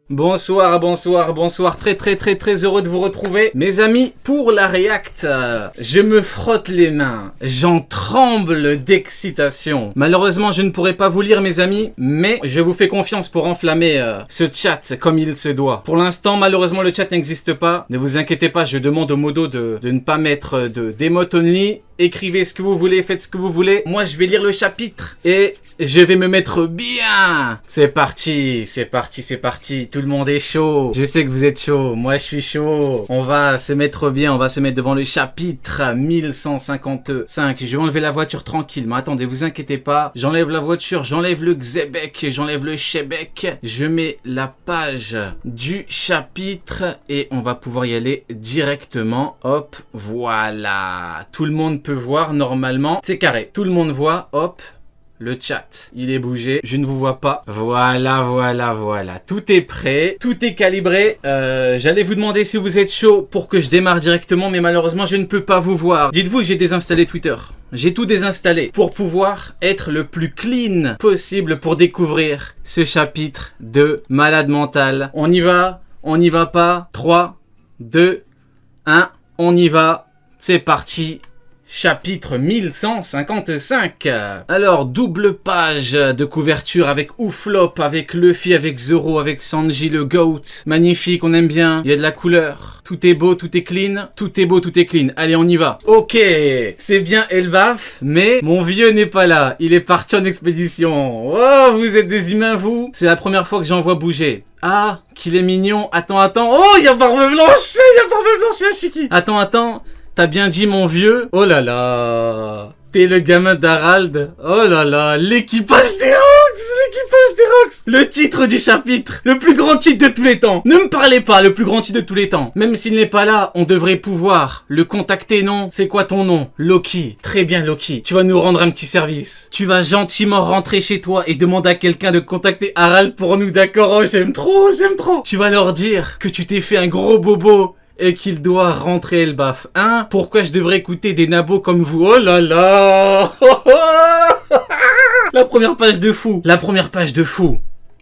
Bonsoir, bonsoir, bonsoir, très heureux de vous retrouver. Mes amis, pour la React, je me frotte les mains, j'en tremble d'excitation. Malheureusement, je ne pourrai pas vous lire mes amis, mais je vous fais confiance pour enflammer ce chat comme il se doit. Pour l'instant, malheureusement, le chat n'existe pas. Ne vous inquiétez pas, je demande au modo de ne pas mettre d'émote only. Écrivez ce que vous voulez, faites ce que vous voulez. Moi, je vais lire le chapitre et je vais me mettre bien. C'est parti, c'est parti, c'est parti. Tout le monde est chaud. Je sais que vous êtes chaud. Moi, je suis chaud. On va se mettre bien. On va se mettre devant le chapitre 1155. Je vais enlever la voiture tranquille. Mais attendez, vous inquiétez pas. J'enlève la voiture, j'enlève le Xebec, j'enlève le Chebec. Je mets la page du chapitre et on va pouvoir y aller directement. Hop, voilà. Tout le monde peut voir normalement, c'est carré, tout le monde voit, hop, le chat, il est bougé, je ne vous vois pas, voilà, tout est prêt, tout est calibré, j'allais vous demander si vous êtes chaud pour que je démarre directement, mais malheureusement je ne peux pas vous voir. Dites-vous que j'ai désinstallé Twitter, j'ai tout désinstallé pour pouvoir être le plus clean possible pour découvrir ce chapitre de malade mental. On y va pas, 3, 2, 1, on y va, c'est parti. Chapitre 1155. Alors, double page de couverture avec Ouflop, avec Luffy, avec Zoro, avec Sanji le GOAT. Magnifique, on aime bien. Il y a de la couleur. Tout est beau, tout est clean. Tout est beau, tout est clean. Allez, on y va. Ok, c'est bien Elbaf, mais mon vieux n'est pas là. Il est parti en expédition. Oh, vous êtes des humains, vous. C'est la première fois que j'en vois bouger. Ah, qu'il est mignon. Attends. Oh, il y a Barbe Blanche. Il y a Shiki. Attends. T'as bien dit mon vieux? Oh là là. T'es le gamin d'Harald. Oh là là. L'équipage des Rocks. Le titre du chapitre. Le plus grand titre de tous les temps. Ne me parlez pas, le plus grand titre de tous les temps. Même s'il n'est pas là, on devrait pouvoir le contacter, non? C'est quoi ton nom? Loki. Très bien Loki. Tu vas nous rendre un petit service. Tu vas gentiment rentrer chez toi et demander à quelqu'un de contacter Harald pour nous, d'accord? Oh, j'aime trop. Tu vas leur dire que tu t'es fait un gros bobo et qu'il doit rentrer Elbaf. Hein? Pourquoi je devrais écouter des nabos comme vous? Oh là là. La première page de fou.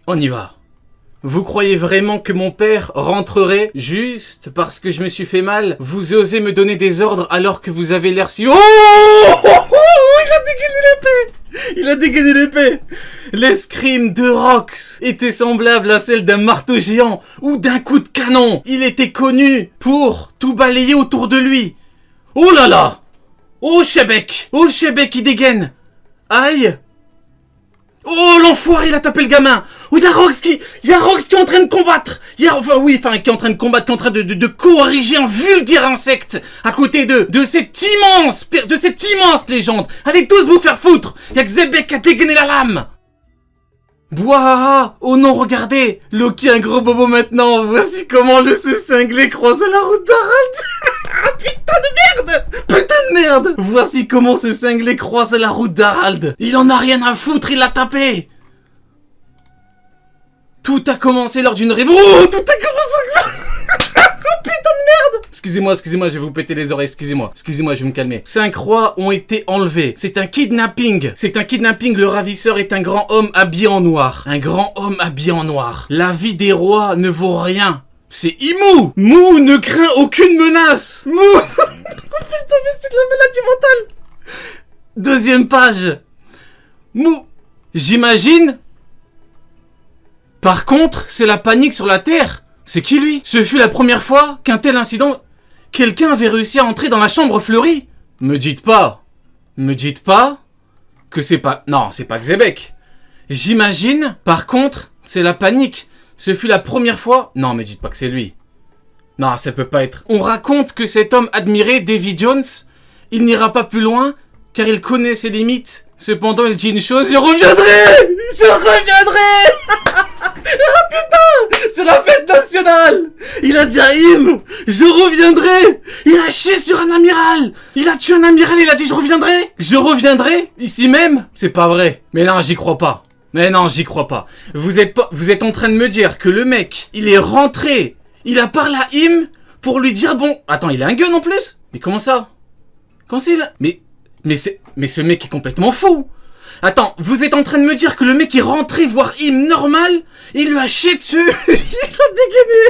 On y va. Vous croyez vraiment que mon père rentrerait juste parce que je me suis fait mal? Vous osez me donner des ordres alors que vous avez l'air si... Oh, il a dégainé l'épée. L'escrime de Rox était semblable à celle d'un marteau géant ou d'un coup de canon. Il était connu pour tout balayer autour de lui. Oh là là. Oh Chebec, il dégaine. Aïe. Oh l'enfoiré, il a tapé le gamin. Oh, il y a Rox qui est en train de combattre. Qui est en train de corriger un vulgaire insecte à côté de cette immense légende. Allez tous vous faire foutre. Il y a Xebec qui a dégainé la lame. Boah. Oh non, regardez. Loki un gros bobo maintenant. Voici comment le cinglé croise la route d'Harald. Putain de merde. Voici comment ce cinglé croise la route d'Harald. Il en a rien à foutre, il l'a tapé. Tout a commencé lors d'une révolte. Oh, tout a commencé. Oh putain de merde. Excusez-moi, je vais vous péter les oreilles, excusez-moi, je vais me calmer. 5 rois ont été enlevés. C'est un kidnapping, le ravisseur est un grand homme habillé en noir. La vie des rois ne vaut rien. C'est Imou. Mou ne craint aucune menace. Mou. Oh putain, mais c'est de la maladie mentale. Deuxième page. Mou. J'imagine. Par contre, c'est la panique sur la terre. C'est qui lui? Ce fut la première fois qu'un tel incident... Quelqu'un avait réussi à entrer dans la chambre fleurie. Me dites pas que c'est pas... Non, c'est pas Xebec. J'imagine. Par contre, c'est la panique. Ce fut la première fois... Non, me dites pas que c'est lui. Non, ça peut pas être... On raconte que cet homme admirait Davy Jones. Il n'ira pas plus loin, car il connaît ses limites. Cependant, il dit une chose, je reviendrai. Ah putain, c'est la fête nationale. Il a dit à Im, je reviendrai. Il a chié sur un amiral. Il a tué un amiral, il a dit je reviendrai. Ici même. C'est pas vrai. Mais non, j'y crois pas. Vous êtes en train de me dire que le mec, il est rentré. Il a parlé à Im pour lui dire bon... Attends, il a un gun en plus? Mais comment ça? Mais ce mec est complètement fou. Attends, vous êtes en train de me dire que le mec est rentré voir Im normal, il lui a chié dessus, il a dégainé.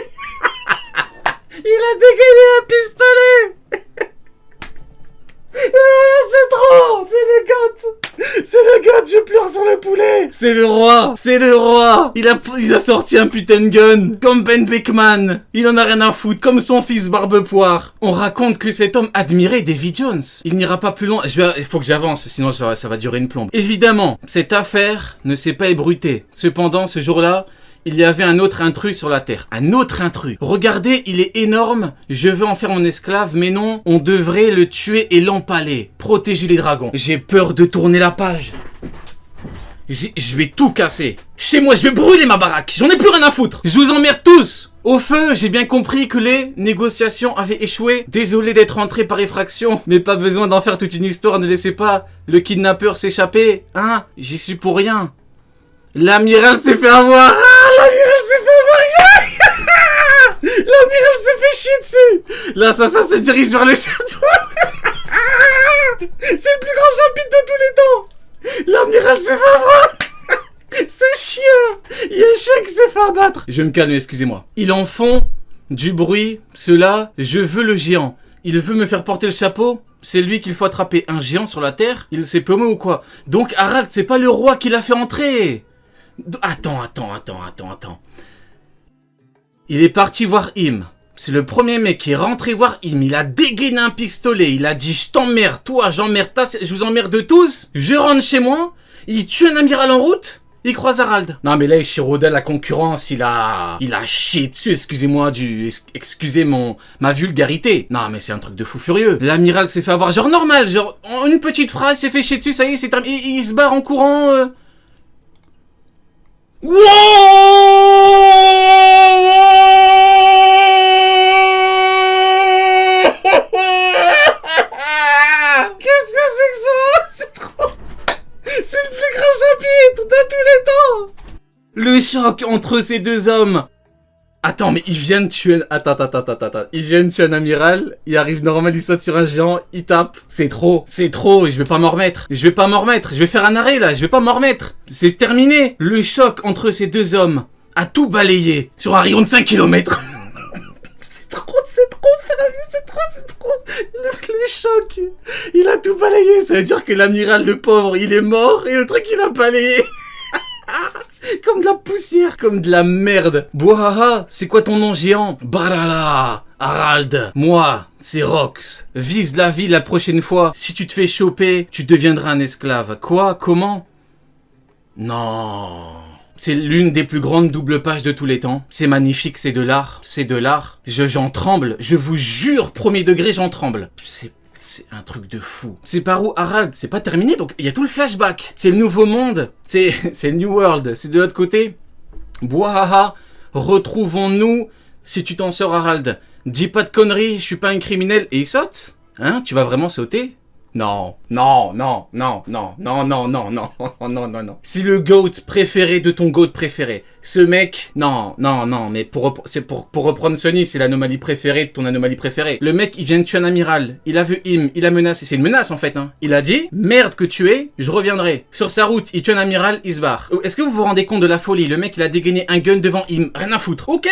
Il a dégainé un pistolet. Ah, c'est trop. C'est le goth. C'est le goth, je pleure sur le poulet. C'est le roi. C'est le roi. Il a sorti un putain de gun. Comme Ben Beckman. Il en a rien à foutre. Comme son fils Barbepoire. On raconte que cet homme admirait Davy Jones. Il n'ira pas plus loin. Il faut que j'avance, sinon ça va durer une plombe. Évidemment, cette affaire ne s'est pas ébruitée. Cependant, ce jour-là, il y avait un autre intrus sur la terre. Un autre intrus. Regardez, il est énorme. Je veux en faire mon esclave, mais non. On devrait le tuer et l'empaler. Protéger les dragons. J'ai peur de tourner la page. Je vais tout casser. Chez moi, je vais brûler ma baraque. J'en ai plus rien à foutre. Je vous emmerde tous. Au feu, j'ai bien compris que les négociations avaient échoué. Désolé d'être rentré par effraction, mais pas besoin d'en faire toute une histoire. Ne laissez pas le kidnappeur s'échapper. Hein? J'y suis pour rien. L'amiral s'est fait avoir. Ah, l'amiral s'est fait avoir. L'amiral s'est fait chier dessus. L'assassin se dirige vers le château. C'est le plus grand chapitre de tous les temps. L'amiral s'est fait avoir. Ce chien. Il y a un chien qui s'est fait abattre. Je me calme, excusez-moi. Ils en font du bruit. Cela, je veux le géant. Il veut me faire porter le chapeau. C'est lui qu'il faut attraper. Un géant sur la terre. Il s'est paumé ou quoi? Donc Harald, c'est pas le roi qui l'a fait entrer. Attends. Il est parti voir Im. C'est le premier mec qui est rentré voir Im. Il a dégainé un pistolet. Il a dit je t'emmerde, toi, j'emmerde, je vous emmerde tous. Je rentre chez moi. Il tue un amiral en route. Il croise Harald. Non mais là il chirodait la concurrence. Il a chié dessus. Excusez ma vulgarité. Non mais c'est un truc de fou furieux. L'amiral s'est fait avoir genre normal. Genre en une petite phrase, s'est fait chier dessus. Ça y est, c'est terminé. Il se barre en courant. Wow! Qu'est-ce que c'est que ça? C'est trop... C'est le plus grand chapitre de tous les temps. Le choc entre ces deux hommes. Attends, mais ils viennent tuer... Attends. Ils viennent tuer un amiral, il arrive normal, il saute sur un géant, il tape. C'est trop, je vais pas m'en remettre. Je vais faire un arrêt là, je vais pas m'en remettre. C'est terminé. Le choc entre ces deux hommes a tout balayé sur un rayon de 5 km. C'est trop, frère, c'est trop. Le choc, il a tout balayé. Ça veut dire que l'amiral, le pauvre, il est mort et le truc, il a balayé. Comme de la poussière, comme de la merde. Bouhaha, c'est quoi ton nom géant? Barala, Harald. Moi, c'est Rox. Vise la vie la prochaine fois. Si tu te fais choper, tu deviendras un esclave. Quoi? Comment? Non. C'est l'une des plus grandes doubles pages de tous les temps. C'est magnifique, c'est de l'art. J'en tremble. Je vous jure, premier degré, j'en tremble. C'est un truc de fou. C'est par où Harald? C'est pas terminé, donc il y a tout le flashback. C'est le nouveau monde. C'est le New World. C'est de l'autre côté. Bouhaha. Retrouvons-nous si tu t'en sors, Harald. Dis pas de conneries, je suis pas un criminel. Et il saute? Hein? Tu vas vraiment sauter? Non. Si le GOAT préféré de ton GOAT préféré, ce mec, non, mais pour reprendre Sony, c'est l'anomalie préférée de ton anomalie préférée. Le mec, il vient de tuer un amiral, il a vu Im, il a menacé, c'est une menace en fait, hein. Il a dit, merde que tu es, je reviendrai. Sur sa route, il tue un amiral, il se barre. Est-ce que vous vous rendez compte de la folie? Le mec, il a dégainé un gun devant Im, rien à foutre. Ok,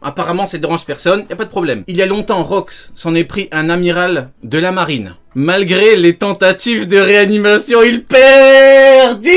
apparemment, ça dérange personne, y a pas de problème. Il y a longtemps, Rox s'en est pris un amiral de la marine. Malgré les tentatives de réanimation, il perdit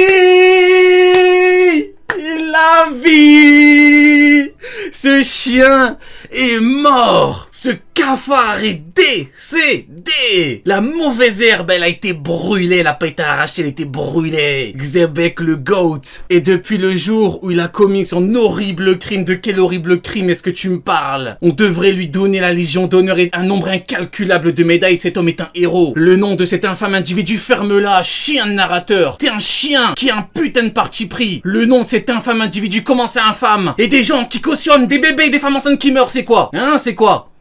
la vie. Ce chien est mort. Ce cafard est décédé. La mauvaise herbe, elle a été brûlée. Elle a pas été arrachée, elle a été brûlée. Xebec le GOAT. Et depuis le jour où il a commis son horrible crime, de quel horrible crime est-ce que tu me parles? On devrait lui donner la Légion d'honneur et un nombre incalculable de médailles. Cet homme est un héros. Le nom de cet infâme individu, ferme-la, chien de narrateur. T'es un chien qui a un putain de parti pris. Le nom de cet infâme individu, comment c'est infâme? Et des gens qui cautionnent des bébés et des femmes enceintes qui meurent, c'est quoi? Hein, c'est quoi?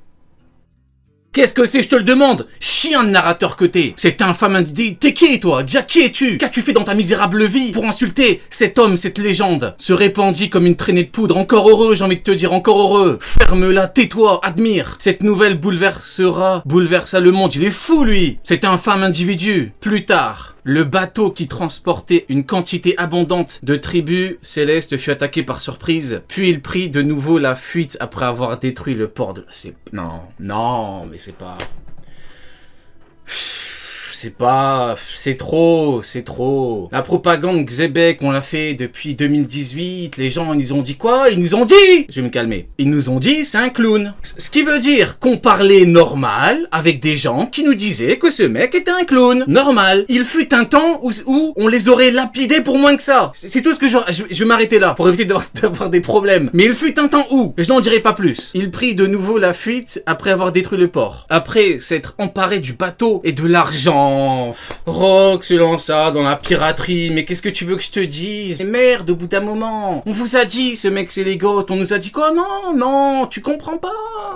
Qu'est-ce que c'est, je te le demande? Chien de narrateur que t'es. C'est infâme individu. T'es qui, toi? Déjà, qui es-tu? Qu'as-tu fait dans ta misérable vie pour insulter cet homme, cette légende? Se répandit comme une traînée de poudre. Encore heureux, j'ai envie de te dire, encore heureux. Ferme-la, tais-toi, admire. Cette nouvelle bouleversa le monde. Il est fou, lui. Cet infâme individu. Plus tard, Le bateau qui transportait une quantité abondante de tribus célestes fut attaqué par surprise, puis il prit de nouveau la fuite après avoir détruit le port de... Non, mais c'est pas... C'est trop. La propagande Xebec, on l'a fait depuis 2018. Les gens, ils ont dit quoi? Ils nous ont dit... Je vais me calmer. Ils nous ont dit, c'est un clown. Ce qui veut dire qu'on parlait normal avec des gens qui nous disaient que ce mec était un clown. Normal. Il fut un temps où on les aurait lapidés pour moins que ça. C'est tout ce que je vais m'arrêter là pour éviter d'avoir des problèmes. Mais il fut un temps où, je n'en dirai pas plus. Il prit de nouveau la fuite après avoir détruit le port. Après s'être emparé du bateau et de l'argent. Rock se lança dans la piraterie, mais qu'est-ce que tu veux que je te dise? Merde, au bout d'un moment. On vous a dit, ce mec c'est les goths, on nous a dit quoi? Non, tu comprends pas.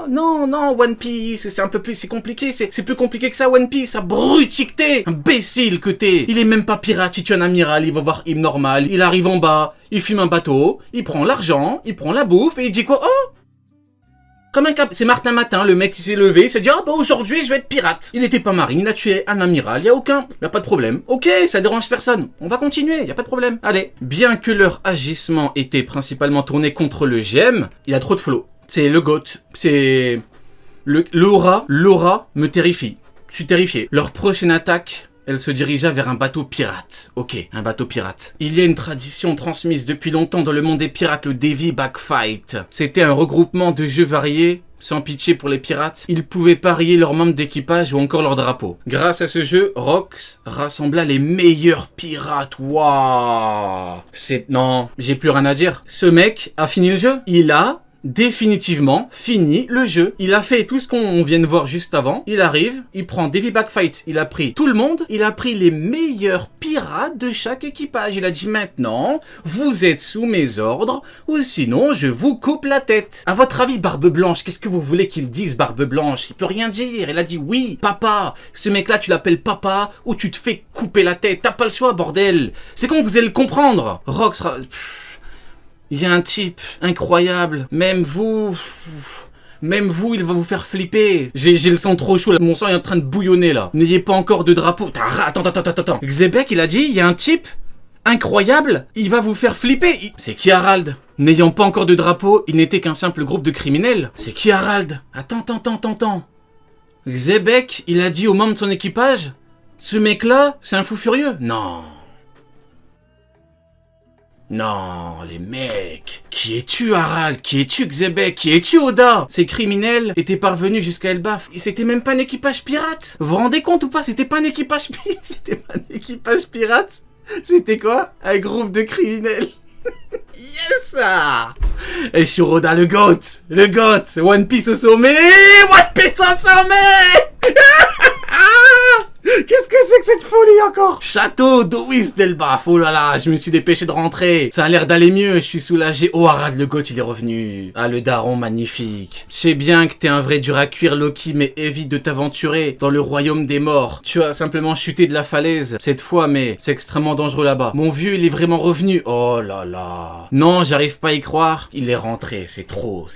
Non, One Piece, c'est compliqué, c'est plus compliqué que ça, One Piece, abruticté, imbécile que t'es. Il est même pas pirate, si tu es un amiral, il va voir Im normal, il arrive en bas, il fume un bateau, il prend l'argent, il prend la bouffe, et il dit quoi? Oh! Comme un cap, c'est Martin Matin, le mec qui s'est levé, il s'est dit, ah bah aujourd'hui je vais être pirate. Il était pas marine, il a tué un amiral, y a pas de problème. Ok, ça dérange personne, on va continuer, y a pas de problème. Allez. Bien que leur agissement était principalement tourné contre le GM, il a trop de flow. C'est le GOAT, c'est... L'aura me terrifie. Je suis terrifié. Leur prochaine attaque... Elle se dirigea vers un bateau pirate. Ok, un bateau pirate. Il y a une tradition transmise depuis longtemps dans le monde des pirates, le Davy Backfight. C'était un regroupement de jeux variés, sans pitié pour les pirates. Ils pouvaient parier leurs membres d'équipage ou encore leur drapeau. Grâce à ce jeu, Rox rassembla les meilleurs pirates. Waouh! Non, j'ai plus rien à dire. Ce mec a fini le jeu. Il a... définitivement fini le jeu. Il a fait tout ce qu'on vient de voir juste avant. Il arrive, il prend Davy Backfight, il a pris tout le monde, il a pris les meilleurs pirates de chaque équipage. Il a dit maintenant, vous êtes sous mes ordres, ou sinon je vous coupe la tête. À votre avis, Barbe Blanche, qu'est-ce que vous voulez qu'il dise, Barbe Blanche? Il peut rien dire. Il a dit oui, papa. Ce mec-là, tu l'appelles papa ou tu te fais couper la tête. T'as pas le choix, bordel. C'est quand vous allez le comprendre. Rox... Il y a un type incroyable, même vous, il va vous faire flipper. J'ai le sang trop chaud, là. Mon sang est en train de bouillonner là. N'ayez pas encore de drapeau. Attends. Xebec, il a dit, il y a un type incroyable, il va vous faire flipper. C'est qui Harald? N'ayant pas encore de drapeau, il n'était qu'un simple groupe de criminels. C'est qui Harald? Attends. Xebec, il a dit aux membres de son équipage, ce mec-là, c'est un fou furieux. Non, les mecs. Qui es-tu, Harald? Qui es-tu, Xebec? Qui es-tu, Oda? Ces criminels étaient parvenus jusqu'à Elbaf. Et c'était même pas un équipage pirate. Vous vous rendez compte ou pas? C'était pas un équipage pirate. C'était quoi? Un groupe de criminels. Yes! Et sur Oda, le GOAT. One Piece au sommet. Qu'est-ce que c'est que cette folie encore? Château d'Owis d'Elbaf. Oh là là, je me suis dépêché de rentrer. Ça a l'air d'aller mieux, je suis soulagé. Oh, Harald le GOAT, il est revenu. Ah, le daron magnifique. Je sais bien que t'es un vrai dur à cuire, Loki, mais évite de t'aventurer dans le royaume des morts. Tu as simplement chuté de la falaise cette fois, mais c'est extrêmement dangereux là-bas. Mon vieux, il est vraiment revenu. Oh là là. Non, j'arrive pas à y croire. Il est rentré, c'est trop.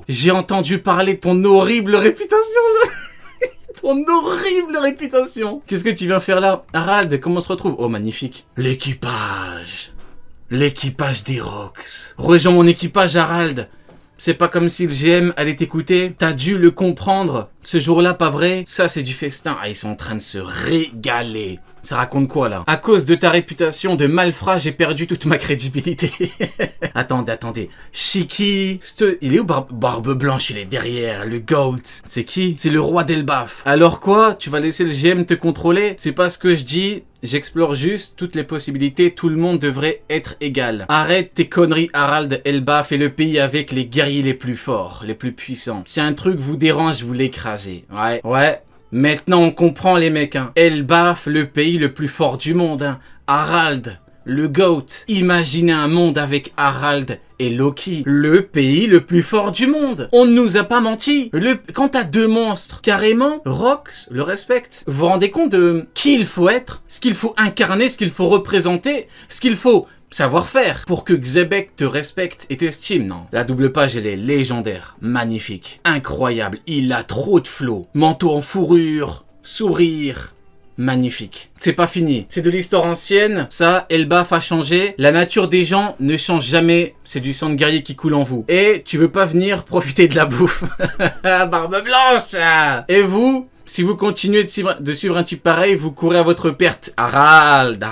J'ai entendu parler de ton horrible réputation là. Ton horrible réputation. Qu'est-ce que tu viens faire là? Harald, comment on se retrouve? Oh, magnifique. L'équipage des Rox. Rejoins mon équipage, Harald. C'est pas comme si le GM allait t'écouter. T'as dû le comprendre. Ce jour-là, pas vrai? Ça, c'est du festin. Ah, ils sont en train de se régaler. Ça raconte quoi, là? À cause de ta réputation de malfrat, j'ai perdu toute ma crédibilité. Attendez. Shiki, il est où Barbe Blanche? Il est derrière, le GOAT. C'est qui? C'est le roi d'Elbaf. Alors quoi? Tu vas laisser le GM te contrôler? C'est pas ce que je dis. J'explore juste toutes les possibilités, tout le monde devrait être égal. Arrête tes conneries, Harald. Elbaf est le pays avec les guerriers les plus forts, les plus puissants. Si un truc vous dérange, vous l'écrasez. Ouais. Maintenant on comprend les mecs, hein. Elbaf, le pays le plus fort du monde, hein. Harald, le GOAT. Imaginez un monde avec Harald et Loki, le pays le plus fort du monde. On ne nous a pas menti. Quand t'as deux monstres, carrément, Rox le respecte. Vous vous rendez compte de qui il faut être, ce qu'il faut incarner, ce qu'il faut représenter, ce qu'il faut savoir faire pour que Xebec te respecte et t'estime? Non. La double page, elle est légendaire. Magnifique. Incroyable. Il a trop de flow. Manteau en fourrure. Sourire. magnifique. C'est pas fini. C'est de l'histoire ancienne. Ça, Elbaf a changé. La nature des gens ne change jamais. C'est du sang de guerrier qui coule en vous. Et tu veux pas venir profiter de la bouffe. Barbe blanche. Et vous, si vous continuez de suivre un type pareil, vous courez à votre perte. Harald.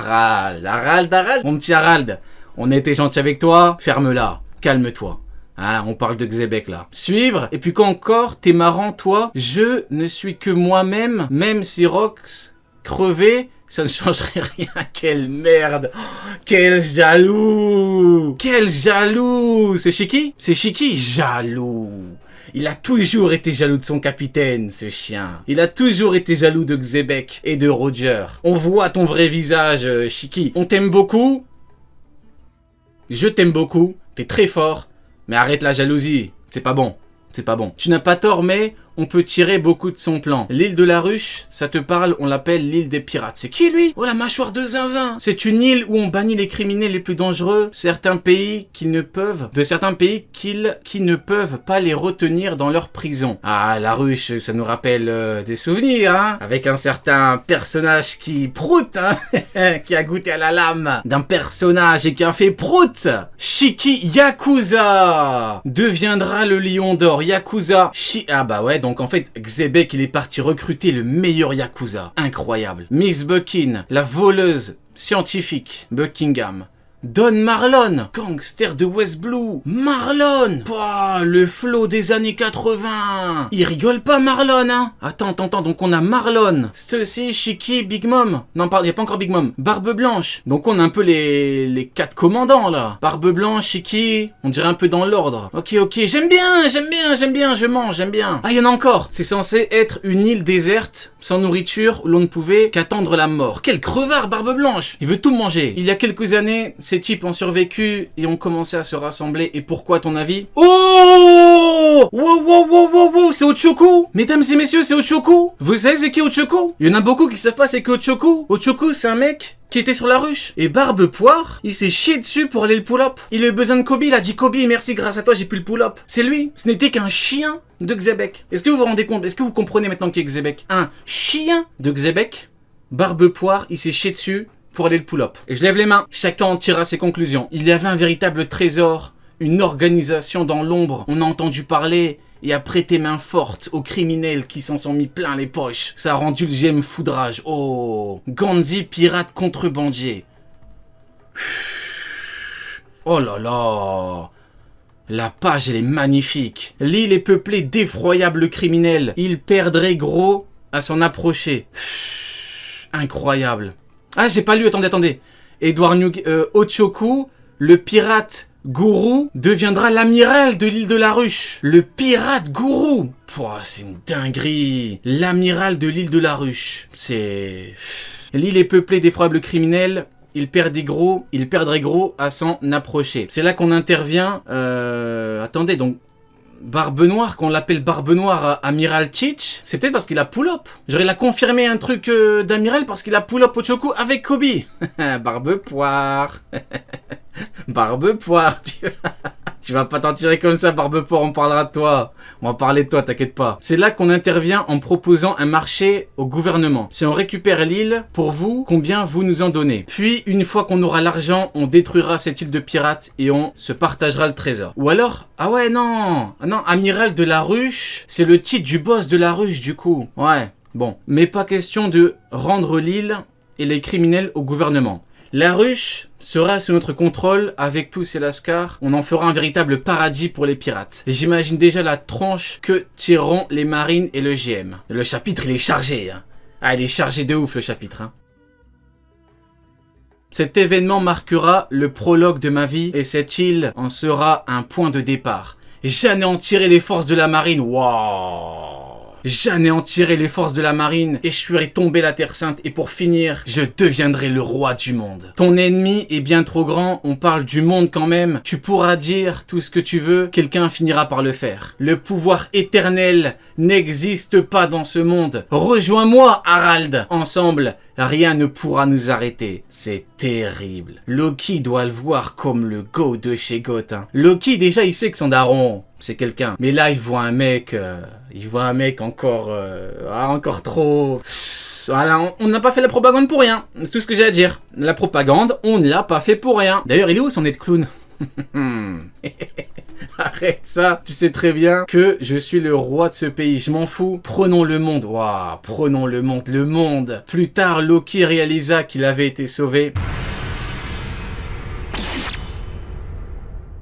Mon petit Harald, on a été gentil avec toi. Ferme-la. Calme-toi. Hein, on parle de Xebec là. Suivre. Et puis quand encore, t'es marrant toi. Je ne suis que moi-même. Même si Rox crevait, ça ne changerait rien. Quelle merde. Quel jaloux. Quel jaloux. C'est Shiki? C'est Shiki? Jaloux. Il a toujours été jaloux de son capitaine, ce chien. Il a toujours été jaloux de Xebec et de Roger. On voit ton vrai visage, Shiki. On t'aime beaucoup. Je t'aime beaucoup. T'es très fort. Mais arrête la jalousie. C'est pas bon. C'est pas bon. Tu n'as pas tort, mais on peut tirer beaucoup de son plan. L'île de la Ruche, ça te parle, on l'appelle l'île des pirates. C'est qui lui? Oh la mâchoire de zinzin. C'est une île où on bannit les criminels les plus dangereux. Certains pays qui ne peuvent pas les retenir dans leur prison. Ah, la Ruche, ça nous rappelle des souvenirs, hein. Avec un certain personnage qui proute, hein. Qui a goûté à la lame d'un personnage et qui a fait proute. Shiki Yakuza deviendra le lion d'or. Yakuza. Ah bah ouais. Donc en fait, Xebec, il est parti recruter le meilleur Yakuza. Incroyable. Miss Buckin, la voleuse scientifique. Buckingham. Don Marlon, gangster de West Blue. Marlon, pouah, le flow des années 80. Il rigole pas Marlon, hein. Attends, donc on a Marlon, ceci, Shiki, Big Mom. Non, pardon, il n'y a pas encore Big Mom. Barbe Blanche. Donc on a un peu les 4 commandants là. Barbe Blanche, Shiki, on dirait un peu dans l'ordre. Ok, j'aime bien, je mange, j'aime bien. Ah, il y en a encore. C'est censé être une île déserte, sans nourriture, où l'on ne pouvait qu'attendre la mort. Quel crevard, Barbe Blanche. Il veut tout manger. Il y a quelques années, ces types ont survécu et ont commencé à se rassembler. Et pourquoi, à ton avis? Oh! Wow, c'est Ochoku! Mesdames et messieurs, c'est Ochoku! Vous savez c'est qui Ochoku? Il y en a beaucoup qui savent pas c'est qui Ochoku. Ochoku, c'est un mec qui était sur la ruche. Et Barbe Poire, il s'est chié dessus pour aller le pull-up. Il a eu besoin de Kobe, il a dit Kobe, merci, grâce à toi, j'ai pu le pull-up. C'est lui. Ce n'était qu'un chien de Xebec. Est-ce que vous vous rendez compte? Est-ce que vous comprenez maintenant qui est Xebec? Un chien de Xebec. Barbe Poire, il s'est chié dessus pour aller le pull-up. Et je lève les mains. Chacun en tirera ses conclusions. Il y avait un véritable trésor, une organisation dans l'ombre. On a entendu parler et a prêté main forte aux criminels qui s'en sont mis plein les poches. Ça a rendu le GM foudrage. Oh, Ganzi, pirate contrebandier. Oh là là. La page, elle est magnifique. L'île est peuplée d'effroyables criminels. Ils perdraient gros à s'en approcher. Incroyable. Ah, j'ai pas lu, attendez. Edward Ochoku, le pirate gourou, deviendra l'amiral de l'île de la Ruche. Le pirate gourou. Pouah, c'est une dinguerie. L'amiral de l'île de la Ruche. C'est... L'île est peuplée d'effroyables criminels. Ils perdraient gros à s'en approcher. C'est là qu'on intervient. Attendez, donc... Barbe Noire, qu'on l'appelle Barbe Noire Amiral Teach, c'est peut-être parce qu'il a pull-up. Genre il a confirmé un truc d'amiral parce qu'il a pull-up Ochoku avec Kobe. Barbe Poire. Barbe Poire, tu vas pas t'en tirer comme ça, Barbe Poire, on parlera de toi. On va parler de toi, t'inquiète pas. C'est là qu'on intervient en proposant un marché au gouvernement. Si on récupère l'île, pour vous, combien vous nous en donnez? Puis, une fois qu'on aura l'argent, on détruira cette île de pirates et on se partagera le trésor. Ou alors, ah ouais, non, amiral de la Ruche, c'est le titre du boss de la Ruche, du coup. Ouais, bon. Mais pas question de rendre l'île et les criminels au gouvernement. La Ruche sera sous notre contrôle avec tous ces lascars. On en fera un véritable paradis pour les pirates. J'imagine déjà la tronche que tireront les marines et le GM. Le chapitre, il est chargé. Hein. Ah, il est chargé de ouf, le chapitre. Hein. Cet événement marquera le prologue de ma vie et cette île en sera un point de départ. J'anéantirai les forces de la marine. Waouh! J'anéantirai les forces de la marine et je ferai tomber la Terre Sainte et pour finir, je deviendrai le roi du monde. Ton ennemi est bien trop grand, on parle du monde quand même. Tu pourras dire tout ce que tu veux, quelqu'un finira par le faire. Le pouvoir éternel n'existe pas dans ce monde. Rejoins-moi, Harald. Ensemble, rien ne pourra nous arrêter. C'est terrible. Loki doit le voir comme le go de chez Goth. Hein. Loki, déjà, il sait que son daron, c'est quelqu'un. Mais là, il voit un mec encore trop... Voilà, on n'a pas fait la propagande pour rien. C'est tout ce que j'ai à dire. La propagande, on ne l'a pas fait pour rien. D'ailleurs, il est où son nez de clown? Arrête ça. Tu sais très bien que je suis le roi de ce pays. Je m'en fous. Prenons le monde. Waouh, prenons le monde. Le monde. Plus tard, Loki réalisa qu'il avait été sauvé.